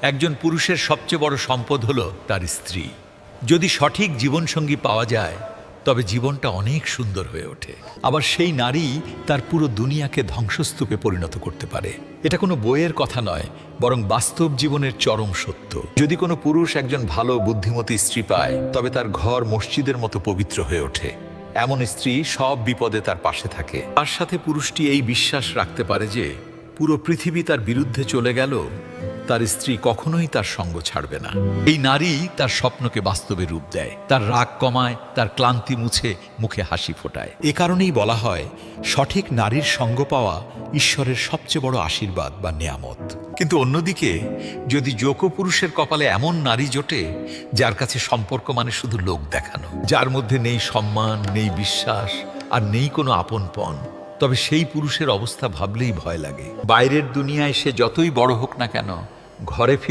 একজন পুরুষের সবচেয়ে বড় সম্পদ হলো তার স্ত্রী। যদি সঠিক জীবনসঙ্গী পাওয়া যায় তবে জীবনটা অনেক সুন্দর হয়ে ওঠে। আবার সেই নারী তার পুরো দুনিয়াকে ধ্বংসস্তূপে পরিণত করতে পারে। এটা কোনো বইয়ের কথা নয়, বরং বাস্তব জীবনের চরম সত্য। যদি কোনো পুরুষ একজন ভালো বুদ্ধিমতী স্ত্রী পায় তবে তার ঘর মসজিদের মতো পবিত্র হয়ে ওঠে। এমন স্ত্রী সব বিপদে তার পাশে থাকে। তার সাথে পুরুষটি এই বিশ্বাস রাখতে পারে যে পুরো পৃথিবী তার বিরুদ্ধে চলে গেল, তার স্ত্রী কখনোই তার সঙ্গ ছাড়বে না। এই নারী তার স্বপ্নকে বাস্তবে রূপ দেয়, তার রাগ কমায়, তার ক্লান্তি মুছে মুখে হাসি ফোটায়। এ কারণেই বলা হয় সঠিক নারীর সঙ্গ পাওয়া ঈশ্বরের সবচেয়ে বড় আশীর্বাদ বা নেয়ামত। কিন্তু অন্যদিকে যদি যোগ্য পুরুষের কপালে এমন নারী জোটে যার কাছে সম্পর্ক মানে শুধু লোক দেখানো, যার মধ্যে নেই সম্মান, নেই বিশ্বাস, আর নেই কোনো আপনপন, তবে সেই পুরুষের অবস্থা ভাবলেই ভয় লাগে। বাইরের দুনিয়ায় সে যতই বড় হোক না কেন, ঘরে ফিরে